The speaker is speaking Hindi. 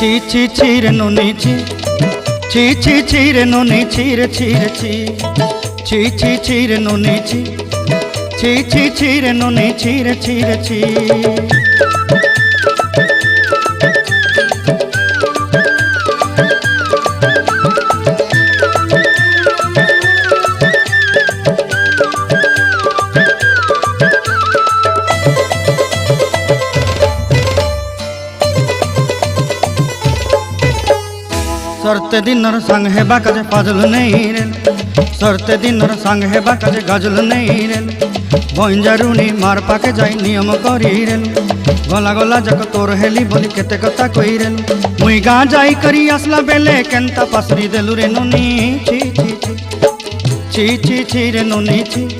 ছি ছি ছি রে নুনি ছি ছি ছি ছি রে নুনি ছি রে ছি রে ছি ছি ছি ছি রে নুনি ছি ছি ছি ছি রে নুনি ছি রে ছি রে ছি। सरते दिनर संग हेबा काजे फाजल नहीं रेल सरते दिनर संग हेबा काजे गजल नहीं रेल बंजारुनी मार पाके जाई नियम करी रेल गला गला जक तोर हेली बोली केते कथा कई रेल मुई गा जाई करी आसला बेले केंता पासरी देलु रे नुनी छी छी छी छी छी छी रे नुनी छी।